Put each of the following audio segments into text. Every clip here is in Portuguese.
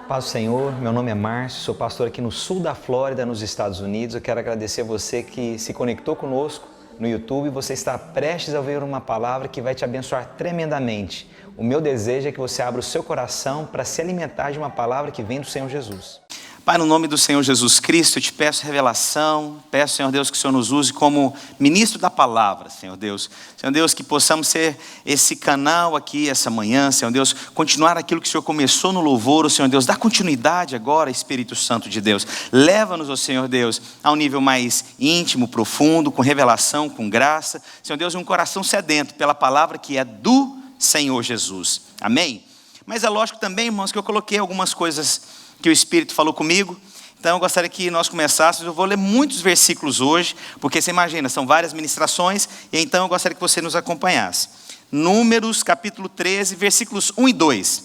Paz do Senhor, meu nome é Márcio, sou pastor aqui no sul da Flórida, nos Estados Unidos. Eu quero agradecer a você que se conectou conosco no YouTube. Você está prestes a ouvir uma palavra que vai te abençoar tremendamente. O meu desejo é que você abra o seu coração para se alimentar de uma palavra que vem do Senhor Jesus. Pai, no nome do Senhor Jesus Cristo, eu te peço revelação, peço, Senhor Deus, que o Senhor nos use como ministro da palavra, Senhor Deus. Senhor Deus, que possamos ser esse canal aqui essa manhã, Senhor Deus, continuar aquilo que o Senhor começou no louvor, Senhor Deus, dá continuidade agora, Espírito Santo de Deus. Leva-nos, ó Senhor Deus, a um nível mais íntimo, profundo, com revelação, com graça. Senhor Deus, um coração sedento pela palavra que é do Senhor Jesus. Amém? Mas é lógico também, irmãos, que eu coloquei algumas coisas que o Espírito falou comigo. Então eu gostaria que nós começássemos. Eu vou ler muitos versículos hoje, porque você imagina, são várias ministrações, e então eu gostaria que você nos acompanhasse. Números capítulo 13, versículos 1 e 2.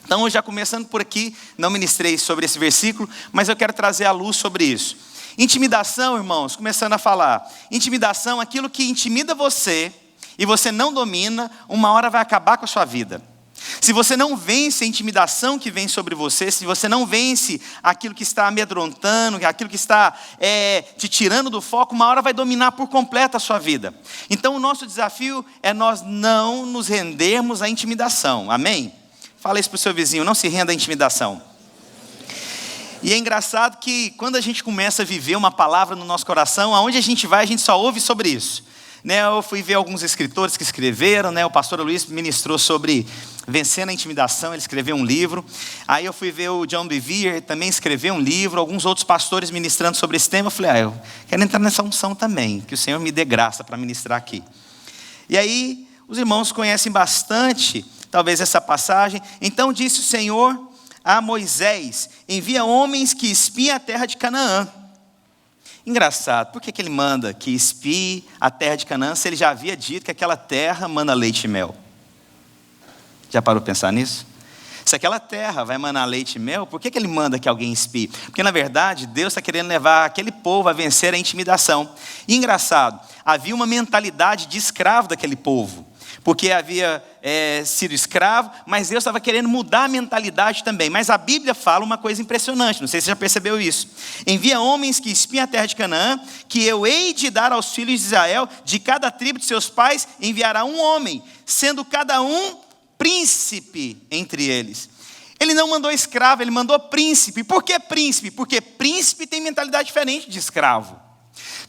Então, já começando por aqui, não ministrei sobre esse versículo, mas eu quero trazer a luz sobre isso. Intimidação, irmãos, começando a falar. Intimidação, aquilo que intimida você, e você não domina, uma hora vai acabar com a sua vida. Se você não vence a intimidação que vem sobre você, se você não vence aquilo que está amedrontando, aquilo que está te tirando do foco, uma hora vai dominar por completo a sua vida. Então o nosso desafio é nós não nos rendermos à intimidação, amém? Fala isso para o seu vizinho, não se renda à intimidação. E é engraçado que quando a gente começa a viver uma palavra no nosso coração, aonde a gente vai, a gente só ouve sobre isso. Eu fui ver alguns escritores que escreveram, o pastor Luiz ministrou sobre vencendo a intimidação, ele escreveu um livro. Aí eu fui ver o John Bevere, também escreveu um livro, alguns outros pastores ministrando sobre esse tema. Eu falei, eu quero entrar nessa unção também, que o Senhor me dê graça para ministrar aqui. E aí, os irmãos conhecem bastante, talvez essa passagem. Então disse o Senhor a Moisés, envia homens que espiem a terra de Canaã. Engraçado, por que ele manda que espie a terra de Canaã, se ele já havia dito que aquela terra mana leite e mel? Já parou para pensar nisso? Se aquela terra vai manar leite e mel, por que ele manda que alguém espie? Porque na verdade Deus está querendo levar aquele povo a vencer a intimidação. E engraçado, havia uma mentalidade de escravo daquele povo, porque havia sido escravo, mas Deus estava querendo mudar a mentalidade também. Mas a Bíblia fala uma coisa impressionante, não sei se você já percebeu isso. Envia homens que espiem a terra de Canaã, que eu hei de dar aos filhos de Israel, de cada tribo de seus pais enviará um homem, sendo cada um príncipe entre eles. Ele não mandou escravo, ele mandou príncipe. Por que príncipe? Porque príncipe tem mentalidade diferente de escravo.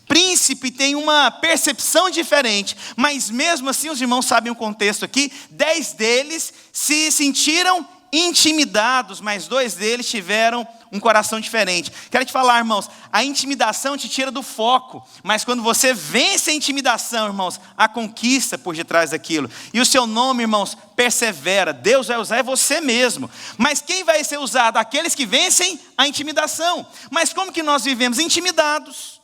Príncipe tem uma percepção diferente, mas mesmo assim os irmãos sabem o contexto aqui, 10 deles se sentiram intimidados, mas 2 deles tiveram um coração diferente. Quero te falar, irmãos, a intimidação te tira do foco, mas quando você vence a intimidação, irmãos, a conquista por detrás daquilo, e o seu nome, irmãos, persevera, Deus vai usar é você mesmo, mas quem vai ser usado? Aqueles que vencem a intimidação. Mas como que nós vivemos? Intimidados.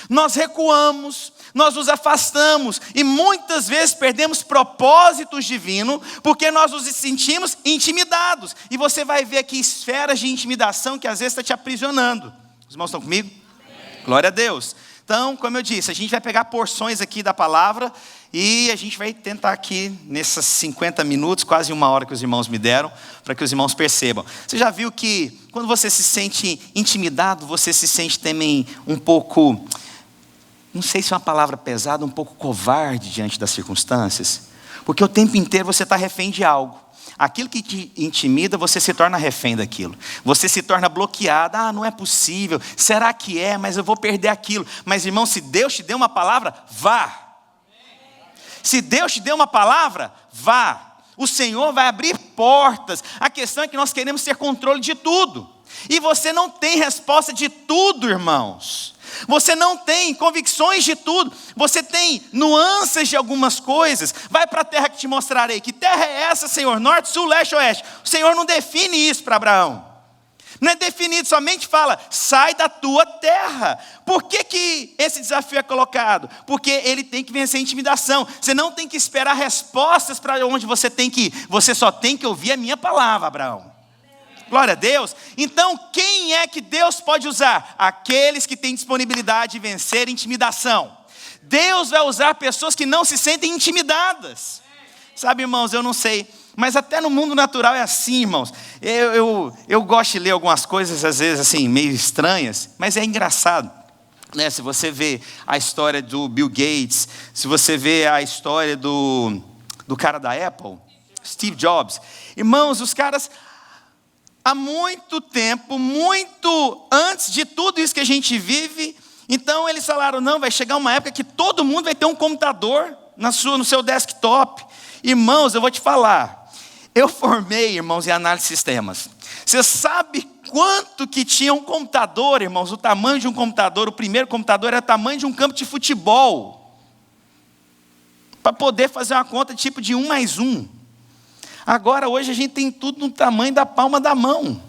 Nós recuamos, nós nos afastamos e muitas vezes perdemos propósitos divinos porque nós nos sentimos intimidados. E você vai ver aqui esferas de intimidação que às vezes está te aprisionando. Os irmãos estão comigo? Amém. Glória a Deus. Então, como eu disse, a gente vai pegar porções aqui da palavra e a gente vai tentar aqui, nesses 50 minutos, quase 1 hora que os irmãos me deram, para que os irmãos percebam. Você já viu que quando você se sente intimidado, você se sente também um pouco, não sei se é uma palavra pesada, um pouco covarde diante das circunstâncias? Porque o tempo inteiro você está refém de algo. Aquilo que te intimida, você se torna refém daquilo. Você se torna bloqueado. Não é possível. Será que é? Mas eu vou perder aquilo. Mas, irmão, se Deus te deu uma palavra, vá. Se Deus te deu uma palavra, vá. O Senhor vai abrir portas. A questão é que nós queremos ter controle de tudo. E você não tem resposta de tudo, irmãos. Você não tem convicções de tudo. Você tem nuances de algumas coisas. Vai para a terra que te mostrarei. Que terra é essa, Senhor? Norte, sul, leste, oeste. O Senhor não define isso para Abraão. Não é definido, somente fala, sai da tua terra. Por que esse desafio é colocado? Porque ele tem que vencer a intimidação. Você não tem que esperar respostas para onde você tem que ir. Você só tem que ouvir a minha palavra, Abraão. Glória a Deus. Então, quem é que Deus pode usar? Aqueles que têm disponibilidade de vencer a intimidação. Deus vai usar pessoas que não se sentem intimidadas. Sabe, irmãos, eu não sei Mas até no mundo natural é assim, irmãos. Eu gosto de ler algumas coisas, às vezes, assim, meio estranhas, mas é engraçado. Né? Se você vê a história do Bill Gates, se você vê a história do cara da Apple, Steve Jobs. Irmãos, os caras, há muito tempo, muito antes de tudo isso que a gente vive, então eles falaram, não, vai chegar uma época que todo mundo vai ter um computador no seu desktop. Irmãos, eu vou te falar, eu formei, irmãos, em análise de sistemas. Você sabe quanto que tinha um computador, irmãos? O tamanho de um computador, o primeiro computador era o tamanho de um campo de futebol. Para poder fazer uma conta tipo de 1 mais 1. Agora, hoje, a gente tem tudo no tamanho da palma da mão.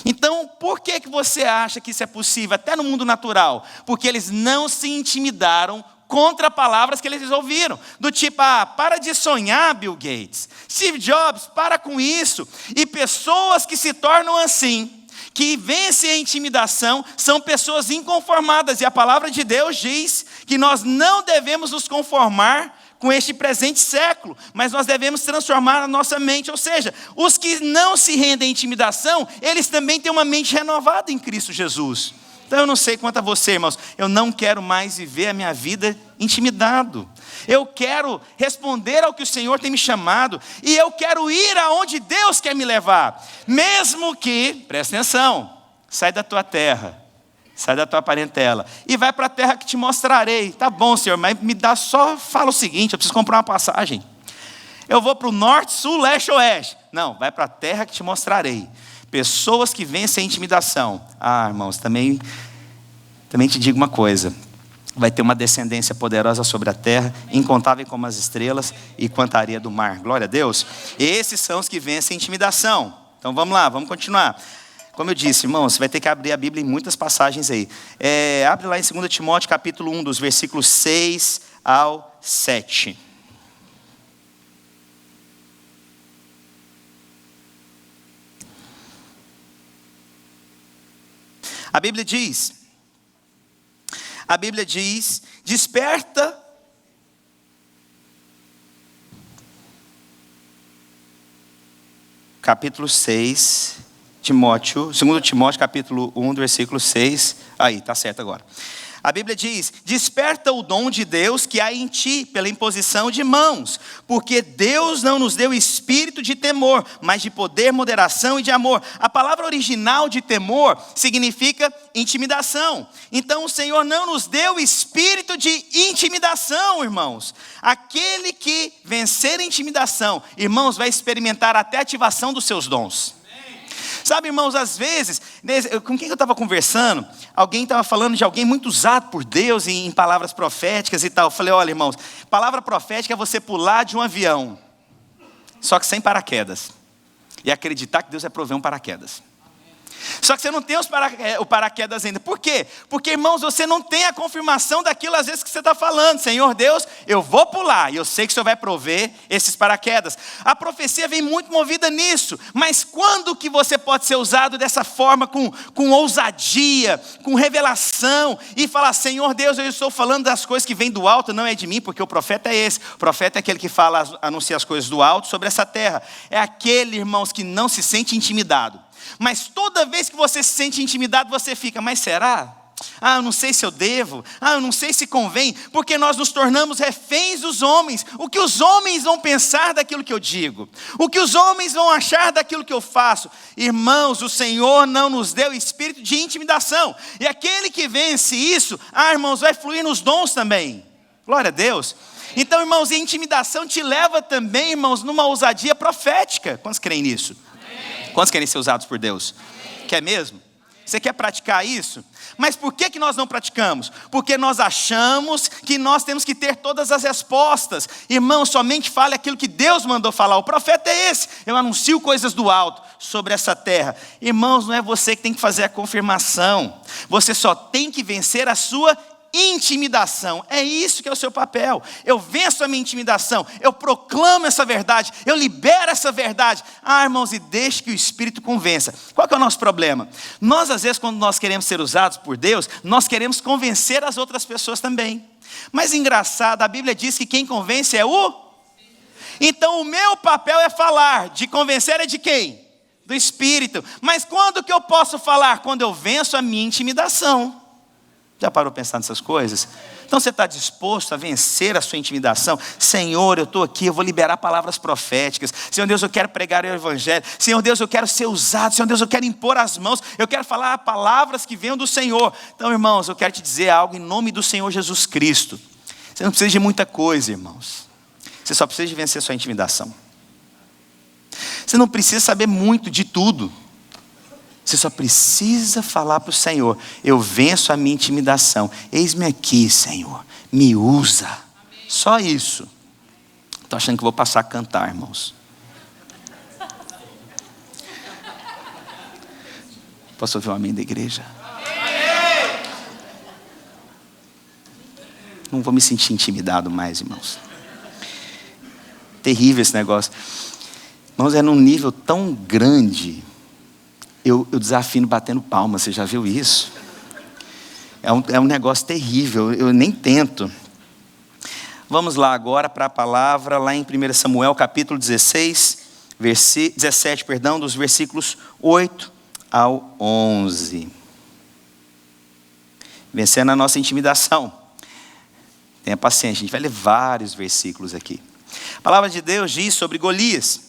Então, por que você acha que isso é possível, até no mundo natural? Porque eles não se intimidaram contra palavras que eles ouviram, do tipo, para de sonhar, Bill Gates, Steve Jobs, para com isso. E pessoas que se tornam assim, que vencem a intimidação, são pessoas inconformadas, e a palavra de Deus diz que nós não devemos nos conformar com este presente século, mas nós devemos transformar a nossa mente, ou seja, os que não se rendem à intimidação, eles também têm uma mente renovada em Cristo Jesus. Então eu não sei quanto a você, irmãos, eu não quero mais viver a minha vida intimidado. Eu quero responder ao que o Senhor tem me chamado, e eu quero ir aonde Deus quer me levar. Mesmo que, presta atenção, sai da tua terra, sai da tua parentela, e vai para a terra que te mostrarei. Tá bom, Senhor, mas fala o seguinte, eu preciso comprar uma passagem. Eu vou para o norte, sul, leste, oeste. Não, vai para a terra que te mostrarei. Pessoas que vencem a intimidação. Irmãos, também te digo uma coisa. Vai ter uma descendência poderosa sobre a terra, incontável como as estrelas e quanto a areia do mar. Glória a Deus. Esses são os que vencem a intimidação. Então vamos lá, vamos continuar. Como eu disse, irmãos, você vai ter que abrir a Bíblia em muitas passagens aí. Abre lá em 2 Timóteo, capítulo 1, dos versículos 6 ao 7. A Bíblia diz, desperta, capítulo 6, 2 Timóteo, capítulo 1, versículo 6, aí, está certo agora. A Bíblia diz, desperta o dom de Deus que há em ti, pela imposição de mãos, porque Deus não nos deu espírito de temor, mas de poder, moderação e de amor. A palavra original de temor significa intimidação. Então o Senhor não nos deu espírito de intimidação, irmãos. Aquele que vencer a intimidação, irmãos, vai experimentar até a ativação dos seus dons. Sabe, irmãos, às vezes, com quem eu estava conversando, alguém estava falando de alguém muito usado por Deus em palavras proféticas e tal. Eu falei, olha, irmãos, palavra profética é você pular de um avião, só que sem paraquedas, e acreditar que Deus vai prover um paraquedas. Só que você não tem o paraquedas ainda. Por quê? Porque, irmãos, você não tem a confirmação daquilo às vezes que você está falando. Senhor Deus, eu vou pular, e eu sei que o Senhor vai prover esses paraquedas. A profecia vem muito movida nisso. Mas quando que você pode ser usado dessa forma, com ousadia, com revelação, e falar, Senhor Deus, eu estou falando das coisas que vêm do alto, não é de mim, porque o profeta é esse. O profeta é aquele que anuncia as coisas do alto sobre essa terra. É aquele, irmãos, que não se sente intimidado. Mas toda vez que você se sente intimidado, você fica, mas será? Eu não sei se eu devo. Eu não sei se convém. Porque nós nos tornamos reféns dos homens. O que os homens vão pensar daquilo que eu digo? O que os homens vão achar daquilo que eu faço? Irmãos, o Senhor não nos deu espírito de intimidação. E aquele que vence isso, irmãos, vai fluir nos dons também. Glória a Deus. Então, irmãos, a intimidação te leva também, irmãos, numa ousadia profética. Quantos creem nisso? Quantos querem ser usados por Deus? Quer mesmo? Você quer praticar isso? Mas por que nós não praticamos? Porque nós achamos que nós temos que ter todas as respostas. Irmão, somente fale aquilo que Deus mandou falar. O profeta é esse. Eu anuncio coisas do alto sobre essa terra. Irmãos, não é você que tem que fazer a confirmação. Você só tem que vencer a sua intimidação. É isso que é o seu papel. Eu venço a minha intimidação, eu proclamo essa verdade, eu libero essa verdade. Irmãos, e deixe que o Espírito convença. Qual que é o nosso problema? Nós, às vezes, quando nós queremos ser usados por Deus, nós queremos convencer as outras pessoas também. Mas engraçado, a Bíblia diz que quem convence é o... Então o meu papel é falar, de convencer é de quem? Do Espírito. Mas quando que eu posso falar? Quando eu venço a minha intimidação. Já parou pensar nessas coisas? Então você está disposto a vencer a sua intimidação? Senhor, eu estou aqui, eu vou liberar palavras proféticas. Senhor Deus, eu quero pregar o Evangelho. Senhor Deus, eu quero ser usado. Senhor Deus, eu quero impor as mãos. Eu quero falar palavras que venham do Senhor. Então, irmãos, eu quero te dizer algo em nome do Senhor Jesus Cristo. Você não precisa de muita coisa, irmãos. Você só precisa de vencer a sua intimidação. Você não precisa saber muito de tudo. Você só precisa falar para o Senhor: eu venço a minha intimidação. Eis-me aqui, Senhor. Me usa. Só isso. Estou achando que vou passar a cantar, irmãos. Posso ouvir um amém da igreja? Não vou me sentir intimidado mais, irmãos. Terrível esse negócio. Irmãos, é num nível tão grande. Eu desafino batendo palma, você já viu isso? É um negócio terrível, eu nem tento. Vamos lá agora para a palavra, lá em 1 Samuel capítulo 17, dos versículos 8 ao 11. Vencendo a nossa intimidação. Tenha paciência, a gente vai ler vários versículos aqui. A palavra de Deus diz sobre Golias.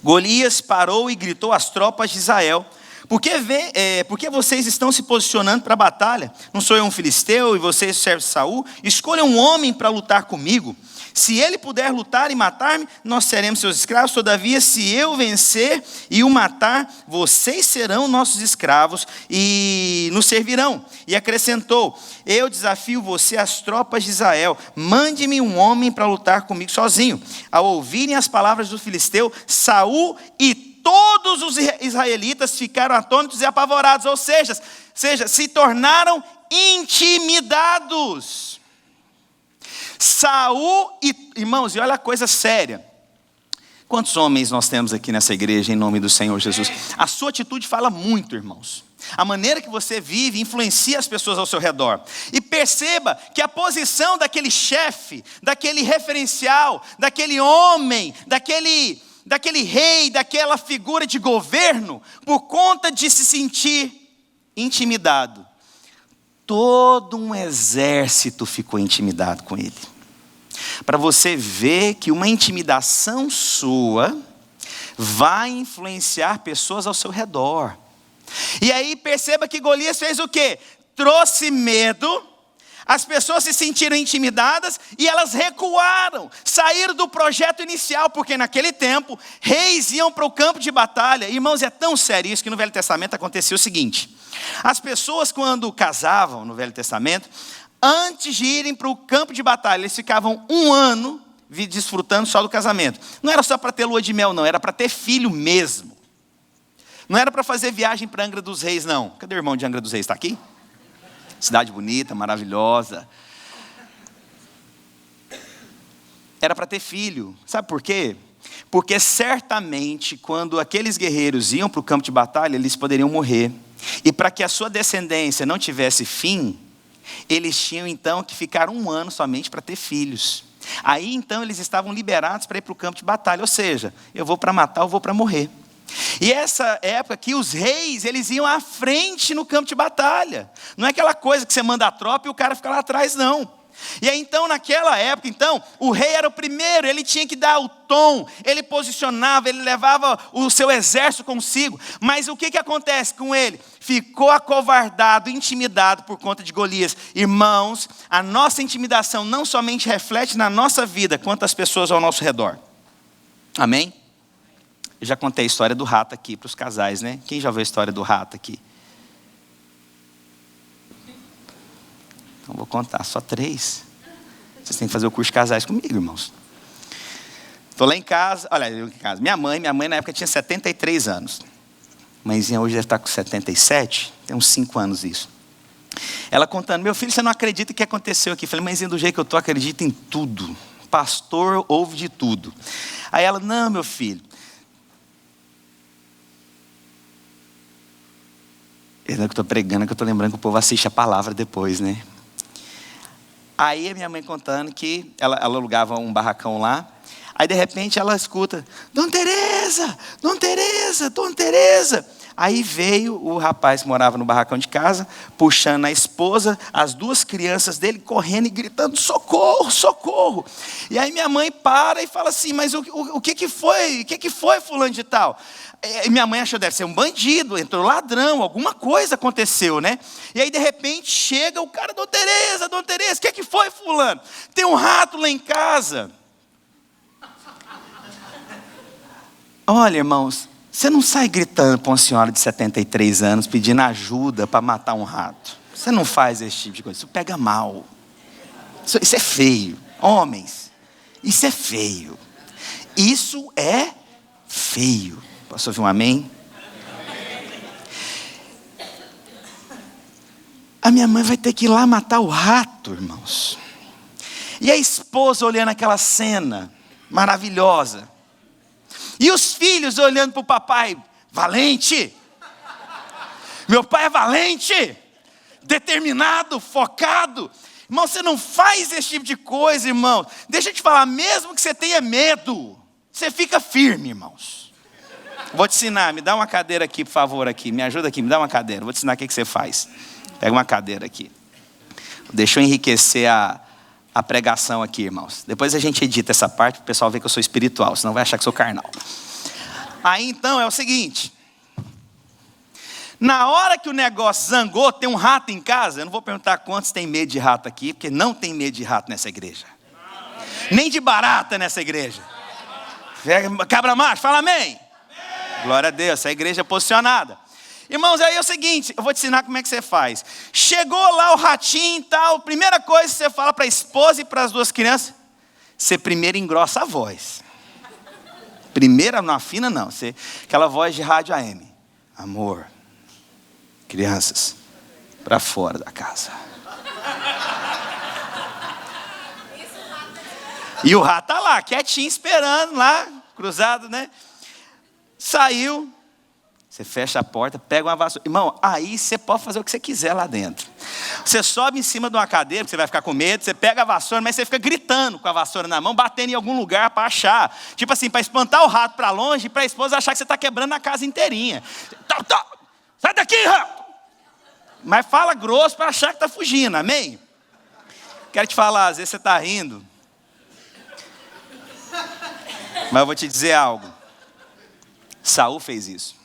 Golias parou e gritou às tropas de Israel: por que vocês estão se posicionando para a batalha? Não sou eu um filisteu e vocês servem Saul? Escolham um homem para lutar comigo. Se ele puder lutar e matar-me, nós seremos seus escravos. Todavia, se eu vencer e o matar, vocês serão nossos escravos e nos servirão. E acrescentou: eu desafio você às tropas de Israel. Mande-me um homem para lutar comigo sozinho. Ao ouvirem as palavras do filisteu, Saul e todos os israelitas ficaram atônitos e apavorados. Ou seja, se tornaram intimidados. Saul e... Irmãos, e olha a coisa séria. Quantos homens nós temos aqui nessa igreja em nome do Senhor Jesus? A sua atitude fala muito, irmãos. A maneira que você vive influencia as pessoas ao seu redor. E perceba que a posição daquele chefe, daquele referencial, daquele homem, daquele rei, daquela figura de governo, por conta de se sentir intimidado, todo um exército ficou intimidado com ele. Para você ver que uma intimidação sua vai influenciar pessoas ao seu redor. E aí perceba que Golias fez o quê? Trouxe medo, as pessoas se sentiram intimidadas e elas recuaram, saíram do projeto inicial, porque naquele tempo reis iam para o campo de batalha. Irmãos, é tão sério isso que no Velho Testamento acontecia o seguinte: as pessoas, quando casavam no Velho Testamento, antes de irem para o campo de batalha, eles ficavam 1 ano desfrutando só do casamento. Não era só para ter lua de mel, não, era para ter filho mesmo. Não era para fazer viagem para Angra dos Reis, não. Cadê o irmão de Angra dos Reis? Está aqui? Cidade bonita, maravilhosa. Era para ter filho. Sabe por quê? Porque certamente quando aqueles guerreiros iam para o campo de batalha, eles poderiam morrer. E para que a sua descendência não tivesse fim, eles tinham então que ficar 1 ano somente para ter filhos. Aí então eles estavam liberados para ir para o campo de batalha. Ou seja, eu vou para matar, eu vou para morrer. E essa época que os reis, eles iam à frente no campo de batalha. Não é aquela coisa que você manda a tropa e o cara fica lá atrás, não. E aí então, naquela época, então, o rei era o primeiro, ele tinha que dar o tom, ele posicionava, ele levava o seu exército consigo. Mas o que acontece com ele? Ficou acovardado, intimidado por conta de Golias. Irmãos, a nossa intimidação não somente reflete na nossa vida, quanto as pessoas ao nosso redor. Amém? Eu já contei a história do rato aqui para os casais, né? Quem já viu a história do rato aqui? Então vou contar, só 3. Vocês têm que fazer o curso de casais comigo, irmãos. Estou lá em casa, olha, eu em casa. Minha mãe na época tinha 73 anos. Mãezinha hoje deve estar com 77, tem uns 5 anos isso. Ela contando: meu filho, você não acredita o que aconteceu aqui? Eu falei: mãezinha, do jeito que eu estou, acredito em tudo. Pastor ouve de tudo. Aí ela: não, meu filho. É que eu estou pregando, que eu estou lembrando que o povo assiste a palavra depois, né? Aí a minha mãe contando que ela alugava um barracão lá. Aí de repente ela escuta, Dona Tereza, Dona Tereza, Dona Tereza. Aí veio o rapaz que morava no barracão de casa, puxando a esposa, as duas crianças dele correndo e gritando, socorro, socorro. E aí minha mãe para e fala assim, mas o que foi? O que foi fulano de tal? E minha mãe achou, deve ser um bandido, entrou ladrão, alguma coisa aconteceu, né? E aí de repente chega o cara, Dona Tereza, o que foi fulano? Tem um rato lá em casa. Olha, irmãos, você não sai gritando para uma senhora de 73 anos pedindo ajuda para matar um rato. Você não faz esse tipo de coisa. Isso pega mal. Isso é feio. Homens, isso é feio. Isso é feio. Posso ouvir um amém? A minha mãe vai ter que ir lá matar o rato, irmãos. E a esposa olhando aquela cena maravilhosa. E os filhos olhando para o papai, valente. Meu pai é valente, determinado, focado. Irmão, você não faz esse tipo de coisa, irmão. Deixa eu te falar, mesmo que você tenha medo, você fica firme, irmãos. Vou te ensinar, me dá uma cadeira aqui, por favor, aqui. Me ajuda aqui, me dá uma cadeira. Vou te ensinar o que você faz. Pega uma cadeira aqui. Deixa eu enriquecer a pregação aqui, irmãos. Depois a gente edita essa parte para o pessoal ver que eu sou espiritual, senão vai achar que sou carnal. Aí então é o seguinte. Na hora que o negócio zangou, tem um rato em casa. Eu não vou perguntar quantos tem medo de rato aqui, porque não tem medo de rato nessa igreja. Nem de barata nessa igreja. Cabra macho, fala amém. Glória a Deus, essa igreja é posicionada. Irmãos, aí é o seguinte, eu vou te ensinar como é que você faz. Chegou lá o ratinho e tal, primeira coisa que você fala para a esposa e para as duas crianças, você primeiro engrossa a voz. Primeiro, não afina não, aquela voz de rádio AM. Amor, crianças, para fora da casa. E o rato está lá, quietinho, esperando lá, cruzado, né? Saiu. Você fecha a porta, pega uma vassoura. Irmão, aí você pode fazer o que você quiser lá dentro. Você sobe em cima de uma cadeira, porque você vai ficar com medo. Você pega a vassoura, mas você fica gritando com a vassoura na mão, batendo em algum lugar para achar. Tipo assim, para espantar o rato para longe e para a esposa achar que você está quebrando a casa inteirinha. Sai daqui, rato! Mas fala grosso para achar que está fugindo, amém? Quero te falar, às vezes você está rindo. Mas eu vou te dizer algo. Saul fez isso.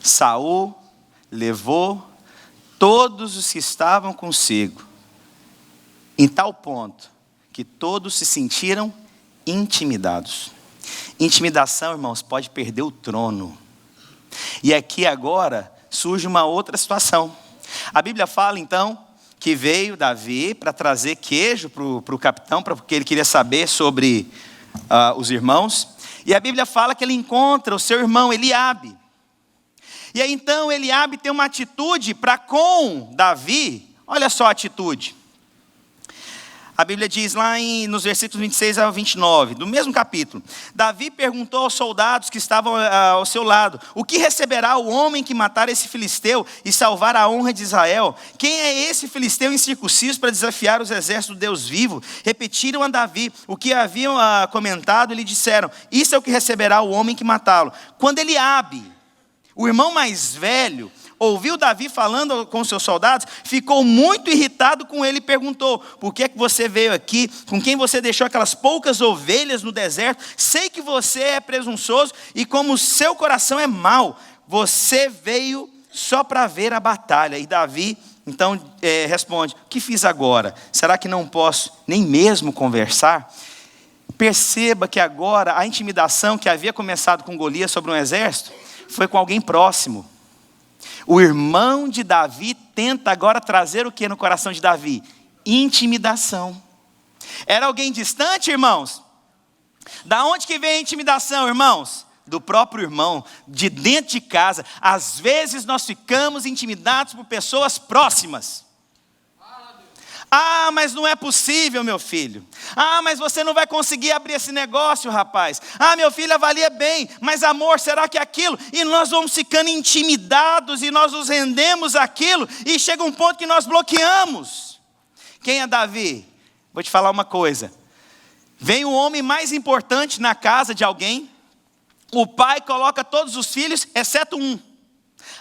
Saul levou todos os que estavam consigo, em tal ponto que todos se sentiram intimidados. Intimidação, irmãos, pode perder o trono. E aqui agora surge uma outra situação. A Bíblia fala então que veio Davi para trazer queijo para o capitão, porque ele queria saber sobre os irmãos. E a Bíblia fala que ele encontra o seu irmão Eliabe. E aí então Eliabe tem uma atitude para com Davi. Olha só a atitude. A Bíblia diz lá nos versículos 26 ao 29, do mesmo capítulo. Davi perguntou aos soldados que estavam ao seu lado: o que receberá o homem que matar esse filisteu e salvar a honra de Israel? Quem é esse filisteu incircunciso para desafiar os exércitos do Deus vivo? Repetiram a Davi o que haviam comentado e lhe disseram: isso é o que receberá o homem que matá-lo. Quando Eliabe, o irmão mais velho, ouviu Davi falando com seus soldados, ficou muito irritado com ele e perguntou: por que é que você veio aqui? Com quem você deixou aquelas poucas ovelhas no deserto? Sei que você é presunçoso e como o seu coração é mau, você veio só para ver a batalha. E Davi então responde: o que fiz agora? Será que não posso nem mesmo conversar? Perceba que agora a intimidação que havia começado com Golias sobre um exército foi com alguém próximo. O irmão de Davi tenta agora trazer o que no coração de Davi? Intimidação. Era alguém distante, irmãos? Da onde que vem a intimidação, irmãos? Do próprio irmão, de dentro de casa. Às vezes nós ficamos intimidados por pessoas próximas. Ah, mas não é possível, meu filho. Ah, mas você não vai conseguir abrir esse negócio, rapaz. Ah, meu filho, avalia bem. Mas amor, será que é aquilo? E nós vamos ficando intimidados e nós nos rendemos àquilo. E chega um ponto que nós bloqueamos. Quem é Davi? Vou te falar uma coisa. Vem o homem mais importante na casa de alguém. O pai coloca todos os filhos, exceto um.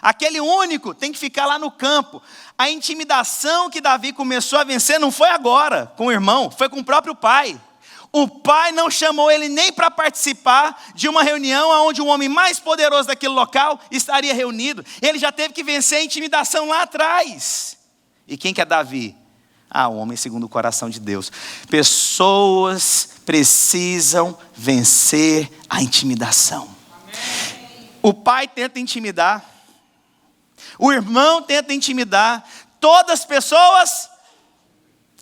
Aquele único tem que ficar lá no campo. A intimidação que Davi começou a vencer não foi agora com o irmão, foi com o próprio pai. O pai não chamou ele nem para participar de uma reunião onde o homem mais poderoso daquele local estaria reunido. Ele já teve que vencer a intimidação lá atrás. E quem que é Davi? O homem segundo o coração de Deus. Pessoas precisam vencer a intimidação. Amém. O pai tenta intimidar. O irmão tenta intimidar. Todas as pessoas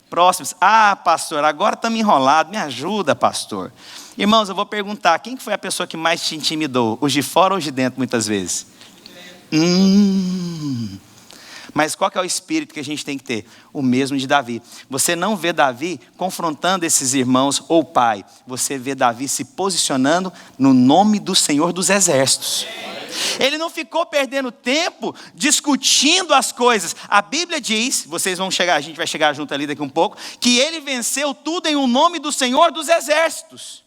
próximas. Pastor, agora estamos enrolados. Me ajuda, pastor. Irmãos, eu vou perguntar. Quem foi a pessoa que mais te intimidou? Os de fora ou os de dentro, muitas vezes? Mas qual que é o espírito que a gente tem que ter? O mesmo de Davi. Você não vê Davi confrontando esses irmãos ou pai. Você vê Davi se posicionando no nome do Senhor dos Exércitos. Ele não ficou perdendo tempo discutindo as coisas. A Bíblia diz, vocês vão chegar, a gente vai chegar junto ali daqui um pouco, que ele venceu tudo em o nome do Senhor dos Exércitos.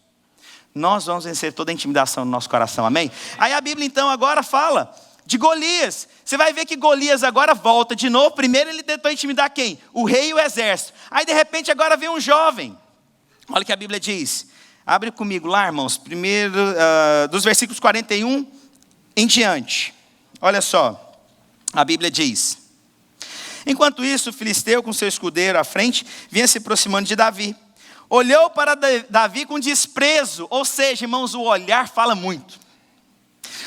Nós vamos vencer toda a intimidação no nosso coração, amém? Aí a Bíblia então agora fala de Golias. Você vai ver que Golias agora volta de novo. Primeiro ele tentou intimidar quem? O rei e o exército. Aí de repente agora vem um jovem. Olha o que a Bíblia diz. Abre comigo lá, irmãos. Primeiro, dos versículos 41 em diante. Olha só. A Bíblia diz. Enquanto isso, o filisteu com seu escudeiro à frente vinha se aproximando de Davi. Olhou para Davi com desprezo. Ou seja, irmãos, o olhar fala muito.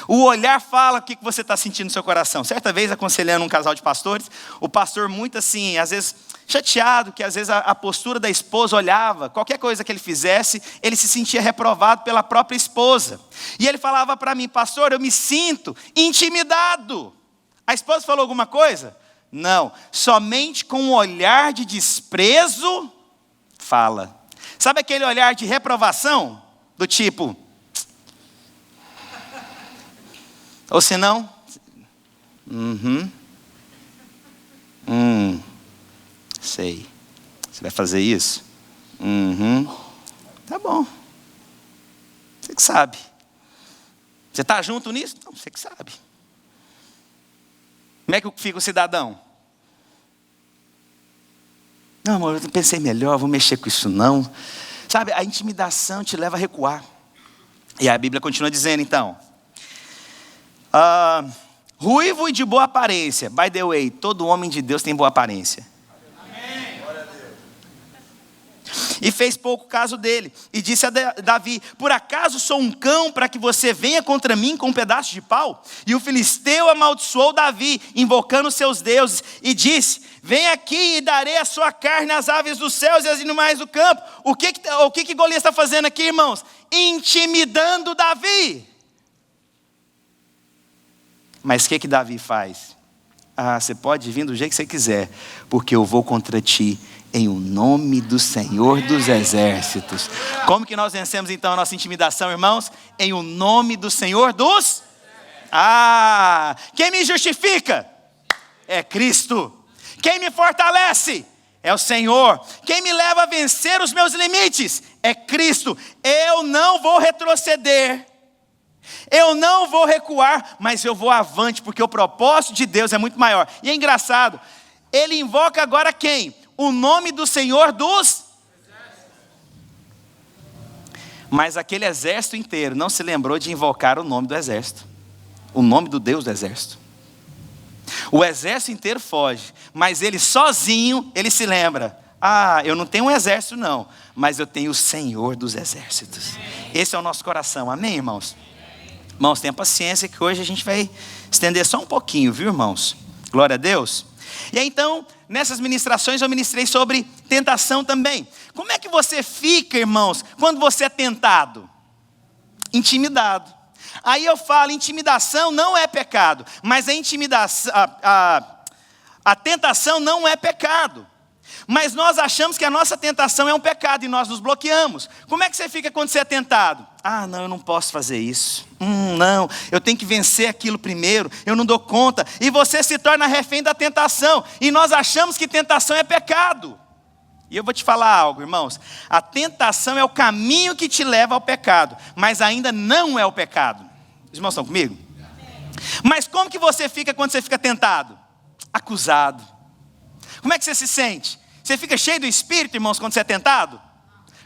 O olhar fala o que você está sentindo no seu coração. Certa vez, aconselhando um casal de pastores, o pastor muito assim, às vezes chateado, que às vezes a postura da esposa olhava, qualquer coisa que ele fizesse, ele se sentia reprovado pela própria esposa. E ele falava para mim, pastor, eu me sinto intimidado. A esposa falou alguma coisa? Não, somente com um olhar de desprezo, fala. Sabe aquele olhar de reprovação? Do tipo... Ou se não, sei, você vai fazer isso? Tá bom, você que sabe. Você está junto nisso? Não, você que sabe. Como é que fica o cidadão? Não, amor, eu pensei melhor, vou mexer com isso não. Sabe, a intimidação te leva a recuar. E a Bíblia continua dizendo então... ruivo e de boa aparência. By the way, todo homem de Deus tem boa aparência. Amém. E fez pouco caso dele. E disse a Davi, por acaso sou um cão para que você venha contra mim com um pedaço de pau? E o filisteu amaldiçoou Davi, invocando seus deuses. E disse, vem aqui e darei a sua carne às aves dos céus e aos animais do campo. O que Golias está fazendo aqui, irmãos? Intimidando Davi. Mas o que Davi faz? Você pode vir do jeito que você quiser, porque eu vou contra ti em o nome do Senhor dos Exércitos. Como que nós vencemos então a nossa intimidação, irmãos? Em o nome do Senhor dos... quem me justifica? É Cristo. Quem me fortalece? É o Senhor. Quem me leva a vencer os meus limites? É Cristo. Eu não vou retroceder. Eu não vou recuar, mas eu vou avante, porque o propósito de Deus é muito maior. E é engraçado, ele invoca agora quem? O nome do Senhor dos... Mas aquele exército inteiro não se lembrou de invocar o nome do exército. O nome do Deus do exército. O exército inteiro foge, mas ele sozinho, ele se lembra. Eu não tenho um exército não, mas eu tenho o Senhor dos exércitos. Esse é o nosso coração, amém, irmãos? Irmãos, tenha paciência que hoje a gente vai estender só um pouquinho, viu, irmãos? Glória a Deus. E aí, então, nessas ministrações eu ministrei sobre tentação também. Como é que você fica, irmãos, quando você é tentado? Intimidado. Aí eu falo, intimidação não é pecado, mas a tentação não é pecado. Mas nós achamos que a nossa tentação é um pecado e nós nos bloqueamos. Como é que você fica quando você é tentado? Não, eu não posso fazer isso. Não, eu tenho que vencer aquilo primeiro, eu não dou conta. E você se torna refém da tentação. E nós achamos que tentação é pecado. E eu vou te falar algo, irmãos. A tentação é o caminho que te leva ao pecado, mas ainda não é o pecado. Os irmãos estão comigo? Mas como que você fica quando você fica tentado? Acusado. Como é que você se sente? Você fica cheio do Espírito, irmãos, quando você é tentado?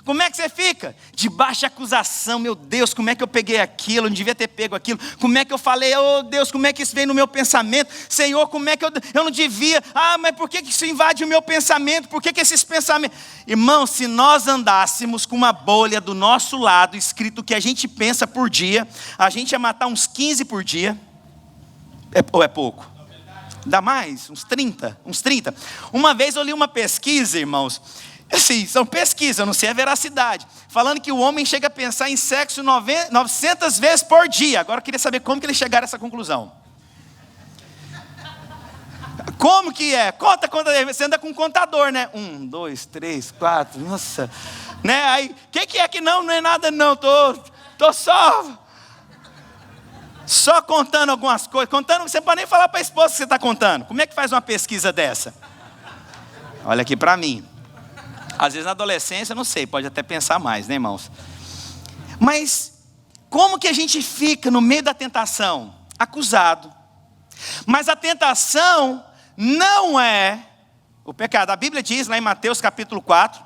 Como é que você fica? Debaixo de acusação. Meu Deus, como é que eu peguei aquilo? Eu não devia ter pego aquilo. Como é que eu falei? Oh Deus, como é que isso veio no meu pensamento? Senhor, como é que eu não devia? Mas por que isso invade o meu pensamento? Por que esses pensamentos? Irmão, se nós andássemos com uma bolha do nosso lado, escrito o que a gente pensa por dia, a gente ia matar uns 15 por dia. Ou é pouco? Dá mais? Uns 30? Uma vez eu li uma pesquisa, irmãos. Assim, são pesquisas, eu não sei a veracidade, falando que o homem chega a pensar em sexo 900 vezes por dia. Agora eu queria saber como que eles chegaram a essa conclusão. Como que é? Conta, você anda com um contador, né? 1, 2, 3, 4, nossa. Né? Aí, que é que não é nada não, tô só contando algumas coisas. Contando, você não pode nem falar para a esposa que você está contando. Como é que faz uma pesquisa dessa? Olha aqui para mim. Às vezes na adolescência, não sei, pode até pensar mais, né, irmãos? Mas como que a gente fica no meio da tentação? Acusado. Mas a tentação não é o pecado. A Bíblia diz lá em Mateus capítulo 4,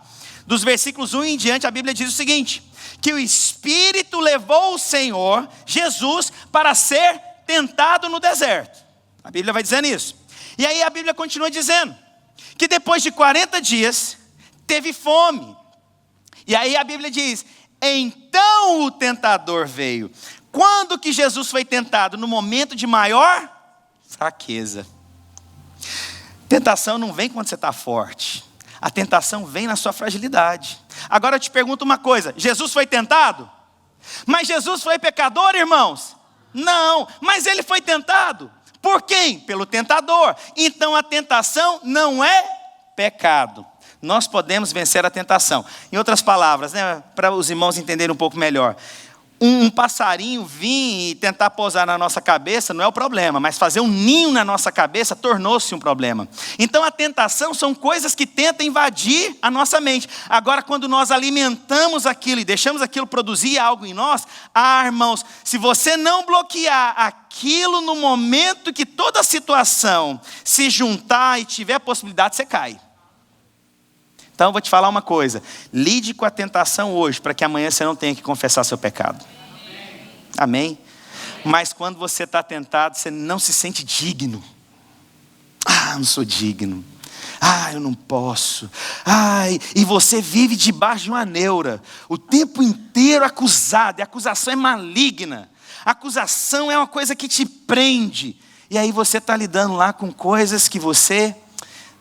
dos versículos 1 em diante, a Bíblia diz o seguinte: que o Espírito levou o Senhor Jesus para ser tentado no deserto. A Bíblia vai dizendo isso. E aí a Bíblia continua dizendo que depois de 40 dias teve fome. E aí a Bíblia diz: então o tentador veio. Quando que Jesus foi tentado? No momento de maior fraqueza. Tentação não vem quando você está forte. A tentação vem na sua fragilidade. Agora eu te pergunto uma coisa: Jesus foi tentado? Mas Jesus foi pecador, irmãos? Não, mas ele foi tentado. Por quem? Pelo tentador. Então a tentação não é pecado. Nós podemos vencer a tentação. Em outras palavras, né, para os irmãos entenderem um pouco melhor, um passarinho vir e tentar pousar na nossa cabeça não é o problema, mas fazer um ninho na nossa cabeça tornou-se um problema. Então a tentação são coisas que tentam invadir a nossa mente. Agora, quando nós alimentamos aquilo e deixamos aquilo produzir algo em nós, irmãos, se você não bloquear aquilo no momento que toda a situação se juntar e tiver a possibilidade, você cai. Então eu vou te falar uma coisa: lide com a tentação hoje, para que amanhã você não tenha que confessar seu pecado. Amém? Mas quando você está tentado, você não se sente digno. Eu não sou digno. Eu não posso. E você vive debaixo de uma neura, o tempo inteiro acusado, e a acusação é maligna. A acusação é uma coisa que te prende. E aí você está lidando lá com coisas que você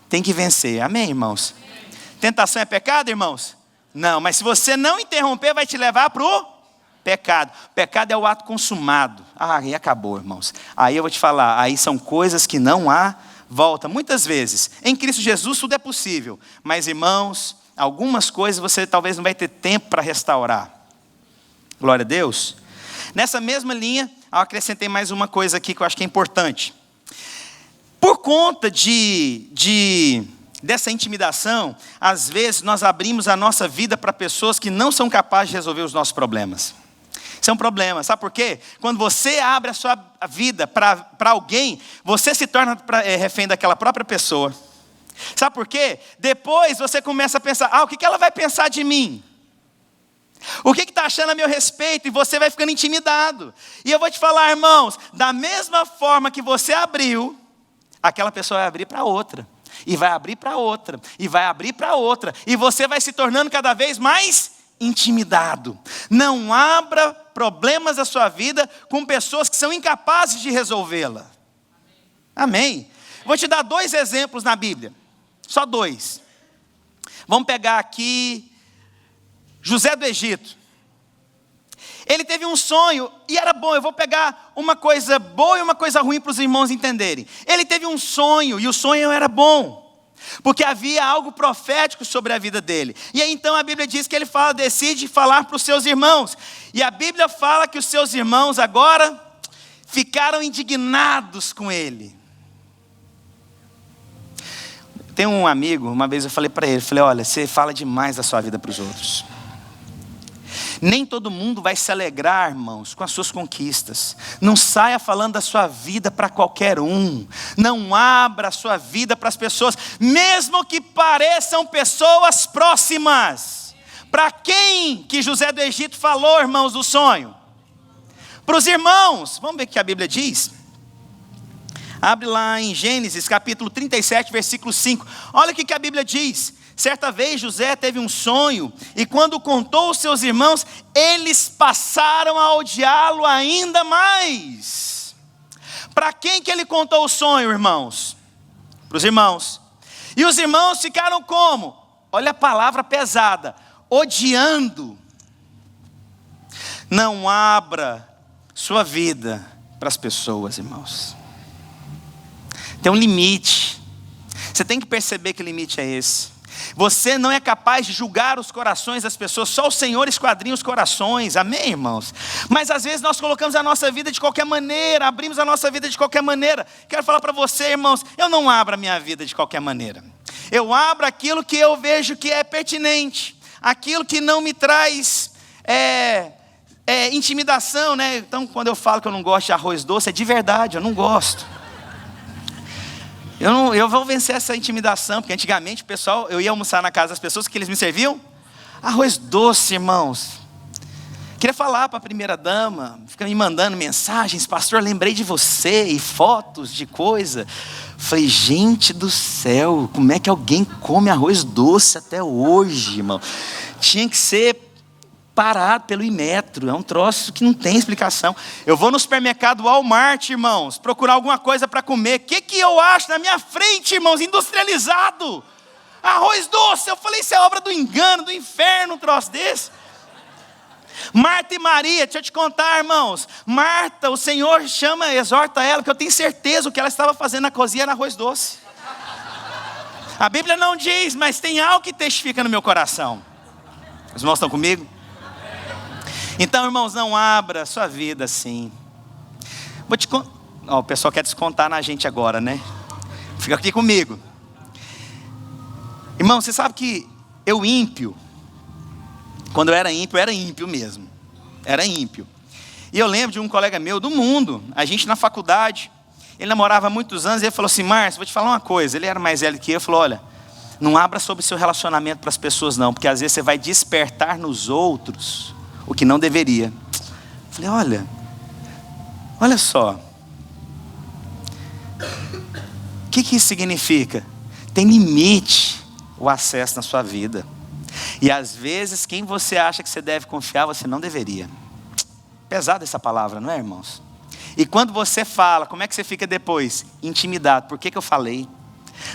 tem que vencer. Amém, irmãos? Tentação é pecado, irmãos? Não, mas se você não interromper, vai te levar para o pecado. Pecado é o ato consumado. E acabou, irmãos. Aí eu vou te falar, aí são coisas que não há volta. Muitas vezes, em Cristo Jesus tudo é possível. Mas, irmãos, algumas coisas você talvez não vai ter tempo para restaurar. Glória a Deus. Nessa mesma linha, eu acrescentei mais uma coisa aqui que eu acho que é importante. Por conta dessa intimidação, às vezes nós abrimos a nossa vida para pessoas que não são capazes de resolver os nossos problemas. Isso é um problema, sabe por quê? Quando você abre a sua vida para alguém, você se torna refém daquela própria pessoa. Sabe por quê? Depois você começa a pensar, o que ela vai pensar de mim? O que está achando a meu respeito? E você vai ficando intimidado. E eu vou te falar, irmãos, da mesma forma que você abriu, aquela pessoa vai abrir para outra. E vai abrir para outra, e vai abrir para outra, e você vai se tornando cada vez mais intimidado. Não abra problemas da sua vida com pessoas que são incapazes de resolvê-la. Amém? Vou te dar 2 exemplos na Bíblia, só 2. Vamos pegar aqui José do Egito. Ele teve um sonho, e era bom, eu vou pegar uma coisa boa e uma coisa ruim para os irmãos entenderem. Ele teve um sonho, e o sonho era bom, porque havia algo profético sobre a vida dele. E aí então a Bíblia diz que ele decide falar para os seus irmãos. E a Bíblia fala que os seus irmãos agora ficaram indignados com ele. Tem um amigo, uma vez eu falei para ele, olha, você fala demais da sua vida para os outros. Nem todo mundo vai se alegrar, irmãos, com as suas conquistas. Não saia falando da sua vida para qualquer um. Não abra a sua vida para as pessoas, mesmo que pareçam pessoas próximas. Para quem que José do Egito falou, irmãos, do sonho? Para os irmãos. Vamos ver o que a Bíblia diz? Abre lá em Gênesis capítulo 37, versículo 5. Olha o que a Bíblia diz. Certa vez José teve um sonho, e quando contou aos seus irmãos, eles passaram a odiá-lo ainda mais. Para quem que ele contou o sonho, irmãos? Para os irmãos. E os irmãos ficaram como? Olha a palavra pesada, odiando. Não abra sua vida para as pessoas, irmãos. Tem um limite. Você tem que perceber que limite é esse. Você não é capaz de julgar os corações das pessoas, só o Senhor esquadrinha os corações, amém, irmãos? Mas às vezes nós colocamos a nossa vida de qualquer maneira, abrimos a nossa vida de qualquer maneira. Quero falar para você, irmãos, eu não abro a minha vida de qualquer maneira. Eu abro aquilo que eu vejo que é pertinente, aquilo que não me traz intimidação, né? Então quando eu falo que eu não gosto de arroz doce, é de verdade, eu não gosto. Eu vou vencer essa intimidação, porque antigamente o pessoal, eu ia almoçar na casa das pessoas, que eles me serviam? Arroz doce, irmãos. Queria falar para a primeira dama, fica me mandando mensagens, pastor, lembrei de você, e fotos de coisa. Falei, gente do céu, como é que alguém come arroz doce até hoje, irmão? Tinha que ser parado pelo Imetro, é um troço que não tem explicação. Eu vou no supermercado Walmart, irmãos, procurar alguma coisa para comer. O que eu acho na minha frente, irmãos? Industrializado. Arroz doce. Eu falei, isso é obra do engano, do inferno, um troço desse. Marta e Maria, deixa eu te contar, irmãos. Marta, o Senhor exorta ela, que eu tenho certeza o que ela estava fazendo na cozinha era arroz doce. A Bíblia não diz, mas tem algo que testifica no meu coração. Os irmãos estão comigo? Então, irmãos, não abra sua vida assim. Vou te contar. O pessoal quer descontar na gente agora, né? Fica aqui comigo. Irmão, você sabe que eu ímpio, quando eu era ímpio mesmo. Era ímpio. E eu lembro de um colega meu do mundo, a gente na faculdade, ele namorava há muitos anos, e ele falou assim, Márcio, vou te falar uma coisa. Ele era mais velho que eu, falou, olha, não abra sobre o seu relacionamento para as pessoas não, porque às vezes você vai despertar nos outros o que não deveria. Falei, olha só. O que isso significa? Tem limite o acesso na sua vida. E às vezes quem você acha que você deve confiar, você não deveria. Pesada essa palavra, não é, irmãos? E quando você fala, como é que você fica depois? Intimidado. Por que eu falei?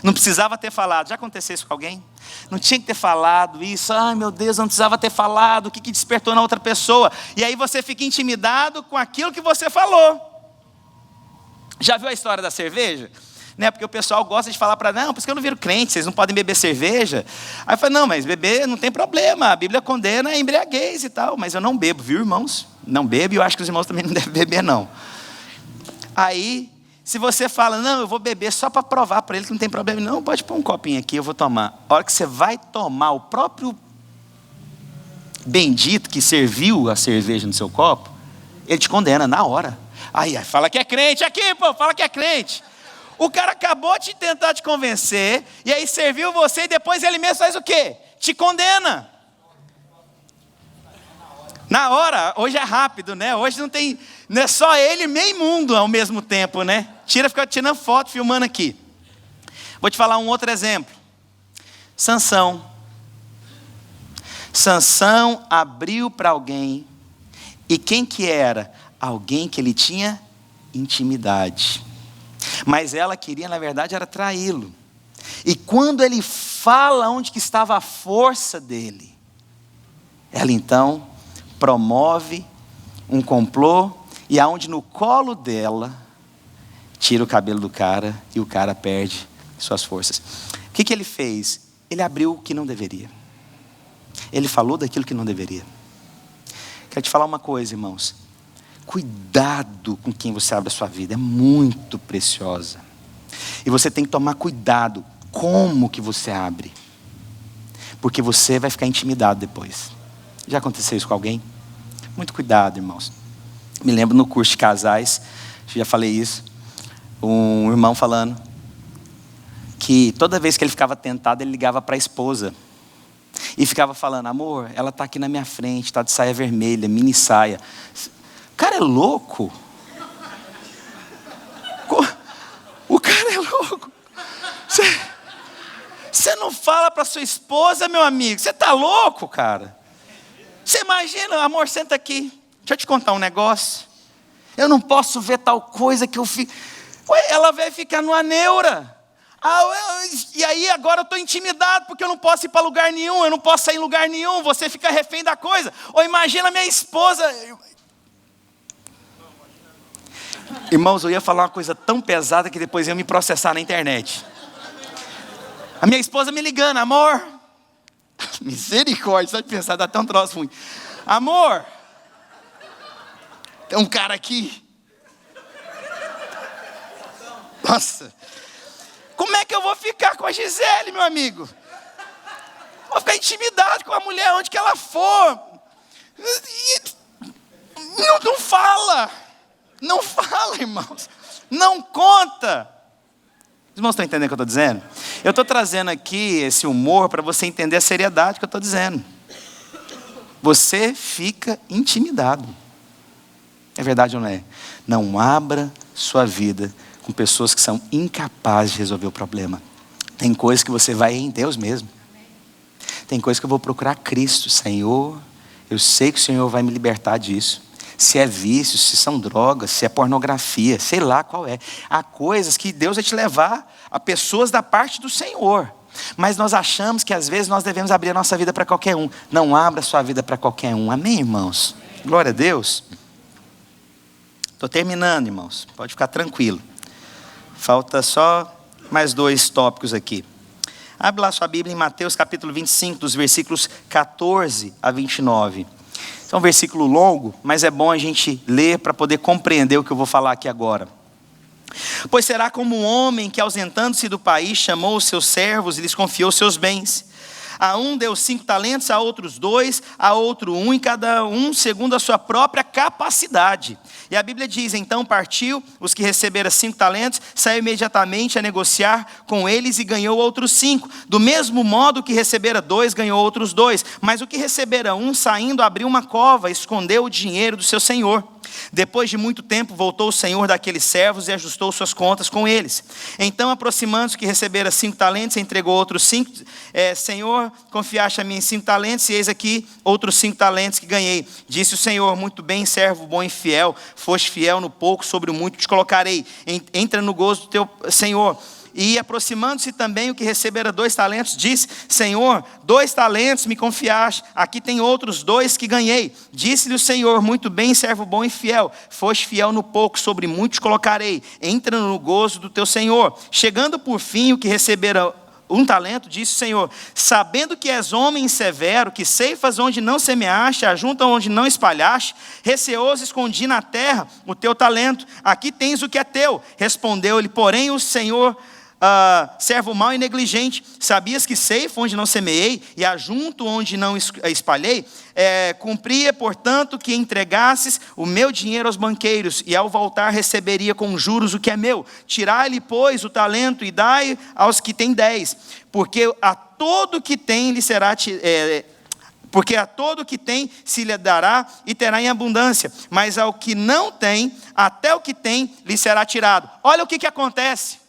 Não precisava ter falado. Já aconteceu isso com alguém? Não tinha que ter falado isso. Ai meu Deus, não precisava ter falado. O que despertou na outra pessoa? E aí você fica intimidado com aquilo que você falou. Já viu a história da cerveja? Né? Porque o pessoal gosta de falar não, por isso que eu não viro crente, vocês não podem beber cerveja. Aí eu falei, não, mas beber não tem problema, a Bíblia condena a embriaguez e tal. Mas eu não bebo, viu, irmãos? Não bebo, e eu acho que os irmãos também não devem beber, não. Aí, se você fala, não, eu vou beber só para provar para ele que não tem problema. Não, pode pôr um copinho aqui, eu vou tomar. A hora que você vai tomar, o próprio bendito que serviu a cerveja no seu copo, ele te condena na hora. Aí, fala que é crente aqui, pô, fala que é crente. O cara acabou de tentar te convencer, e aí serviu você, e depois ele mesmo faz o quê? Te condena. Na hora, hoje é rápido, né? Hoje não é só ele, meio mundo ao mesmo tempo, né? Fica tirando foto, filmando aqui. Vou te falar um outro exemplo. Sansão abriu para alguém, e quem que era? Alguém que ele tinha intimidade. Mas ela queria, na verdade, era traí-lo. E quando ele fala onde que estava a força dele, ela então promove um complô, e aonde no colo dela, tira o cabelo do cara, e o cara perde suas forças. O que ele fez? Ele abriu o que não deveria. Ele falou daquilo que não deveria. Quero te falar uma coisa, irmãos. Cuidado com quem você abre a sua vida, é muito preciosa. E você tem que tomar cuidado como que você abre. Porque você vai ficar intimidado depois. Já aconteceu isso com alguém? Muito cuidado, irmãos. Me lembro no curso de casais, já falei isso, um irmão falando que toda vez que ele ficava tentado, ele ligava para a esposa. E ficava falando, amor, ela está aqui na minha frente, está de saia vermelha, mini saia. O cara é louco. O cara é louco. Você não fala para sua esposa, meu amigo. Você está louco, cara. Você imagina, amor, senta aqui. Deixa eu te contar um negócio. Eu não posso ver tal coisa que eu fiz. Ela vai ficar numa neura. E aí agora eu estou intimidado porque eu não posso ir para lugar nenhum. Eu não posso sair em lugar nenhum. Você fica refém da coisa. Ou imagina minha esposa. Irmãos, eu ia falar uma coisa tão pesada que depois ia me processar na internet. A minha esposa me ligando, amor. Misericórdia, só de pensar, dá até um troço ruim. Amor, tem um cara aqui. Nossa, como é que eu vou ficar com a Gisele, meu amigo? Vou ficar intimidado com a mulher onde que ela for. Não fala. Não fala, irmãos. Não conta. Os irmãos estão entendendo o que eu estou dizendo? Eu estou trazendo aqui esse humor para você entender a seriedade que eu estou dizendo. Você fica intimidado. É verdade ou não é? Não abra sua vida com pessoas que são incapazes de resolver o problema. Tem coisas que você vai em Deus mesmo. Tem coisas que eu vou procurar Cristo. Senhor, eu sei que o Senhor vai me libertar disso. Se é vício, se são drogas, se é pornografia, sei lá qual é. Há coisas que Deus vai te levar a pessoas da parte do Senhor. Mas nós achamos que às vezes nós devemos abrir a nossa vida para qualquer um. Não abra a sua vida para qualquer um. Amém, irmãos? Glória a Deus. Estou terminando, irmãos. Pode ficar tranquilo. Falta só mais 2 tópicos aqui. Abre lá sua Bíblia em Mateus capítulo 25, dos versículos 14 a 29. É um versículo longo, mas é bom a gente ler para poder compreender o que eu vou falar aqui agora. Pois será como um homem que, ausentando-se do país, chamou os seus servos e lhes confiou seus bens. A um deu 5 talentos, a outros 2, a outro 1, e cada um segundo a sua própria capacidade. E a Bíblia diz, então partiu, os que receberam 5 talentos, saiu imediatamente a negociar com eles e ganhou outros 5. Do mesmo modo que recebera 2, ganhou outros 2. Mas o que recebera 1, saindo, abriu uma cova, escondeu o dinheiro do seu senhor. Depois de muito tempo, voltou o senhor daqueles servos e ajustou suas contas com eles. Então, aproximando-se, que recebera 5 talentos, entregou outros 5. Senhor, confiaste a mim 5 talentos, e eis aqui outros 5 talentos que ganhei. Disse o Senhor, muito bem, servo bom e fiel. Foste fiel no pouco, sobre o muito te colocarei. Entra no gozo do teu Senhor. E aproximando-se também o que recebera 2 talentos, disse, Senhor, 2 talentos me confiaste, aqui tem outros 2 que ganhei. Disse-lhe o Senhor, muito bem, servo bom e fiel, foste fiel no pouco, sobre muito te colocarei, entra no gozo do teu Senhor. Chegando por fim o que recebera 1 talento, disse o Senhor, sabendo que és homem severo, que ceifas onde não semeaste, ajunta onde não espalhaste, receoso escondi na terra o teu talento, aqui tens o que é teu. Respondeu-lhe, porém, o Senhor, servo mau e negligente, sabias que ceifo onde não semeei e ajunto onde não espalhei? Cumpria, portanto, que entregasses o meu dinheiro aos banqueiros, e ao voltar receberia com juros o que é meu. Tirai-lhe, pois, o talento e dai aos que têm 10, porque a todo que tem lhe será porque a todo que tem se lhe dará e terá em abundância, mas ao que não tem, até o que tem lhe será tirado. Olha o que acontece.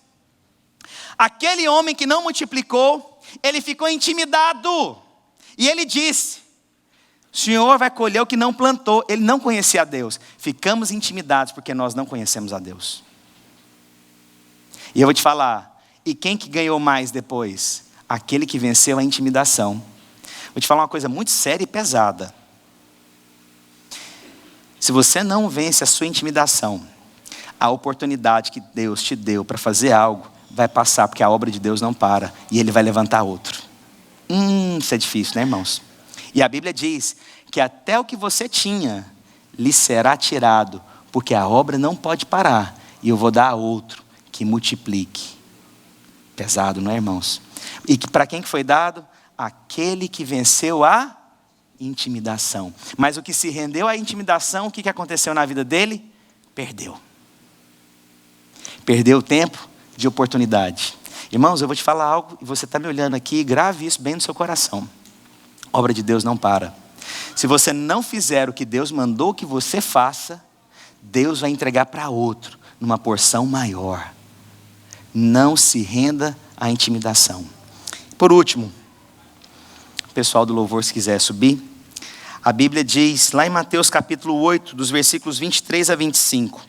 Aquele homem que não multiplicou, ele ficou intimidado. E ele disse, o Senhor vai colher o que não plantou. Ele não conhecia a Deus. Ficamos intimidados porque nós não conhecemos a Deus. E eu vou te falar, e quem que ganhou mais depois? Aquele que venceu a intimidação. Vou te falar uma coisa muito séria e pesada. Se você não vence a sua intimidação, a oportunidade que Deus te deu para fazer algo, vai passar, porque a obra de Deus não para, e Ele vai levantar outro. Isso é difícil, né, irmãos? E a Bíblia diz que até o que você tinha lhe será tirado, porque a obra não pode parar, e eu vou dar a outro que multiplique. Pesado, não é, irmãos? E que para quem que foi dado? Aquele que venceu a intimidação. Mas o que se rendeu à intimidação, o que aconteceu na vida dele? Perdeu. Perdeu o tempo de oportunidade. Irmãos, eu vou te falar algo, e você está me olhando aqui, grave isso bem no seu coração. A obra de Deus não para. Se você não fizer o que Deus mandou que você faça, Deus vai entregar para outro, numa porção maior. Não se renda à intimidação. Por último, o pessoal do louvor, se quiser subir, a Bíblia diz, lá em Mateus capítulo 8, dos versículos 23 a 25.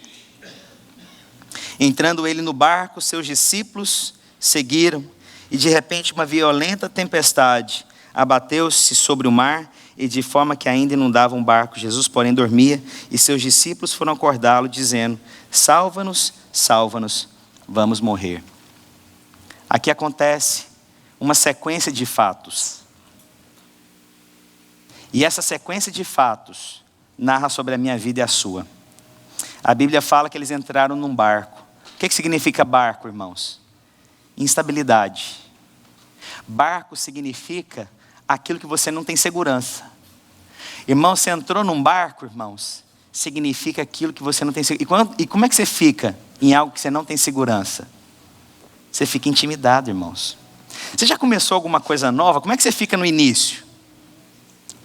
Entrando ele no barco, seus discípulos seguiram, e de repente uma violenta tempestade abateu-se sobre o mar, e de forma que ainda inundava um barco. Jesus, porém, dormia, e seus discípulos foram acordá-lo, dizendo: salva-nos, salva-nos, vamos morrer. Aqui acontece uma sequência de fatos. E essa sequência de fatos narra sobre a minha vida e a sua. A Bíblia fala que eles entraram num barco. O que significa barco, irmãos? Instabilidade. Barco significa aquilo que você não tem segurança. Irmão, você entrou num barco, irmãos, significa aquilo que você não tem segurança. E como é que você fica em algo que você não tem segurança? Você fica intimidado, irmãos. Você já começou alguma coisa nova? Como é que você fica no início?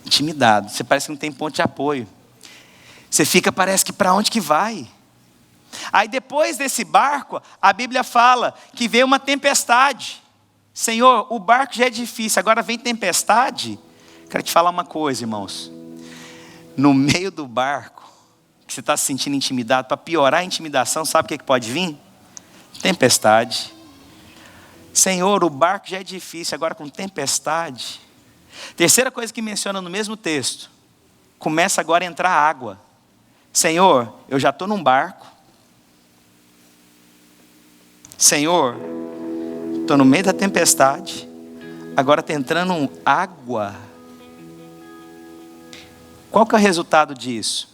Intimidado. Você parece que não tem ponto de apoio. Você fica, parece que para onde que vai? Aí depois desse barco, a Bíblia fala que veio uma tempestade. Senhor, o barco já é difícil, agora vem tempestade. Quero te falar uma coisa, irmãos. No meio do barco, que você está se sentindo intimidado, para piorar a intimidação, sabe o que pode vir? Tempestade. Senhor, o barco já é difícil, agora com tempestade. Terceira coisa que menciona no mesmo texto, começa agora a entrar água. Senhor, eu já estou num barco. Senhor, estou no meio da tempestade, agora está entrando água. Qual que é o resultado disso?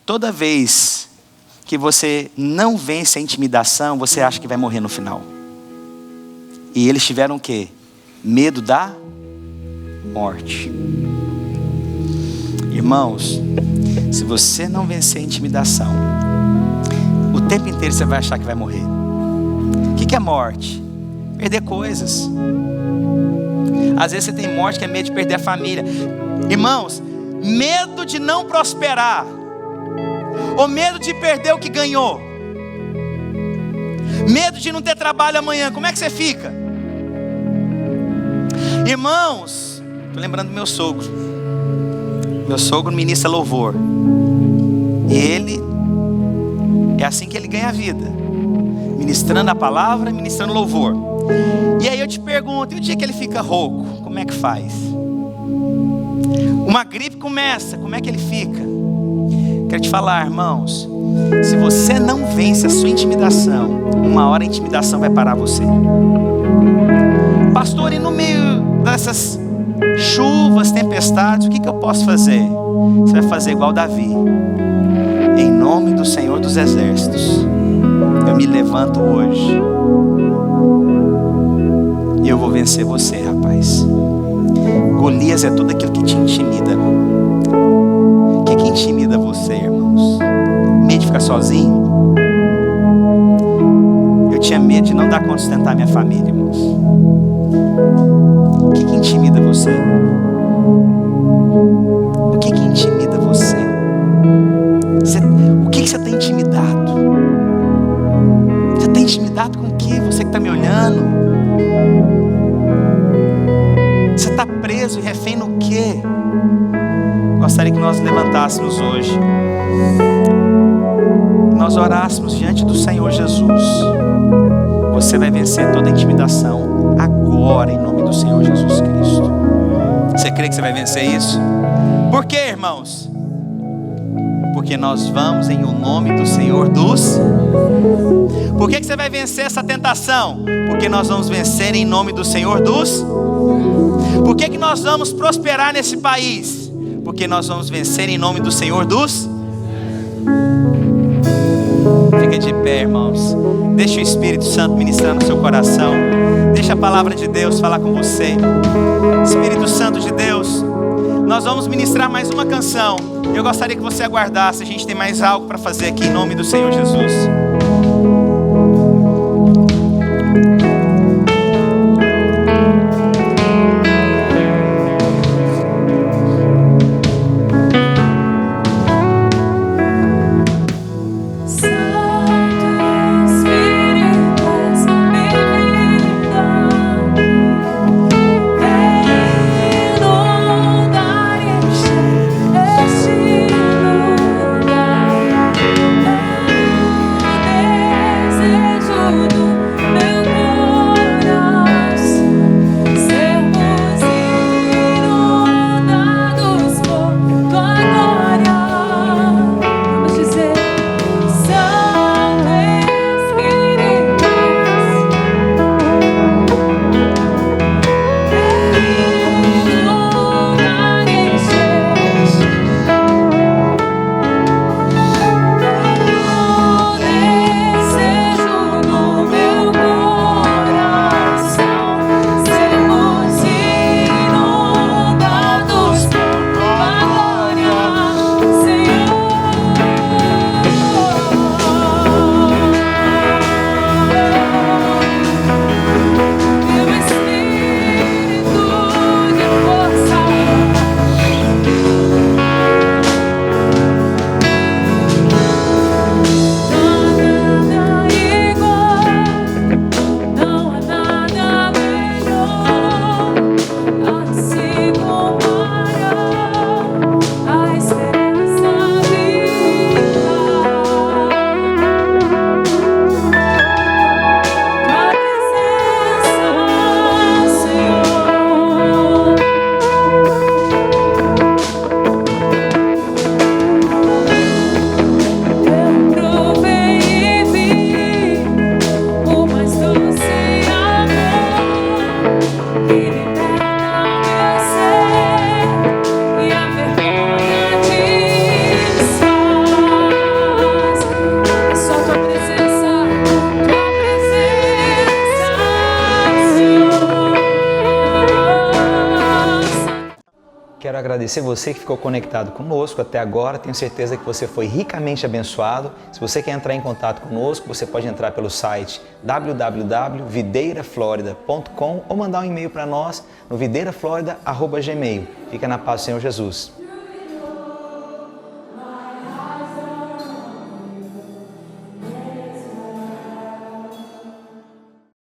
Toda vez que você não vence a intimidação, você acha que vai morrer no final. E eles tiveram o quê? Medo da morte. Irmãos, se você não vencer a intimidação, o tempo inteiro você vai achar que vai morrer. O que é morte? Perder coisas. Às vezes você tem morte que é medo de perder a família. Irmãos, medo de não prosperar, ou medo de perder o que ganhou, medo de não ter trabalho amanhã, como é que você fica? Irmãos, estou lembrando do meu sogro. Meu sogro ministra louvor, e ele, é assim que ele ganha a vida, ministrando a palavra, ministrando louvor. E aí eu te pergunto, e o dia que ele fica rouco, como é que faz? Uma gripe começa, como é que ele fica? Quero te falar, irmãos, se você não vence a sua intimidação, uma hora a intimidação vai parar você. Pastor, e no meio dessas chuvas, tempestades, o que eu posso fazer? Você vai fazer igual Davi. Em nome do Senhor dos Exércitos, eu me levanto hoje e eu vou vencer você, rapaz. Golias é tudo aquilo que te intimida. O que intimida você, irmãos? Medo de ficar sozinho? Eu tinha medo de não dar conta de sustentar minha família, irmãos. O que intimida você? O que intimida você? O que você está intimidado? Você está intimidado com o que? Você que está me olhando? Você está preso e refém no quê? Gostaria que nós levantássemos hoje, nós orássemos diante do Senhor Jesus. Você vai vencer toda a intimidação agora, em nome do Senhor Jesus Cristo. Você crê que você vai vencer isso? Por quê, irmãos? Porque nós vamos em o nome do Senhor dos... Por que você vai vencer essa tentação? Porque nós vamos vencer em nome do Senhor dos... Por que nós vamos prosperar nesse país? Porque nós vamos vencer em nome do Senhor dos... Fica Fica de pé, irmãos. Deixa o Espírito Santo ministrar no seu coração. Deixa a palavra de Deus falar com você. Espírito Santo de Deus, nós vamos ministrar mais uma canção. Eu gostaria que você aguardasse. A gente tem mais algo para fazer aqui em nome do Senhor Jesus. Quero agradecer você que ficou conectado conosco até agora. Tenho certeza que você foi ricamente abençoado. Se você quer entrar em contato conosco, você pode entrar pelo site www.videiraflorida.com ou mandar um e-mail para nós no videiraflorida@gmail.com. Fica na paz do Senhor Jesus.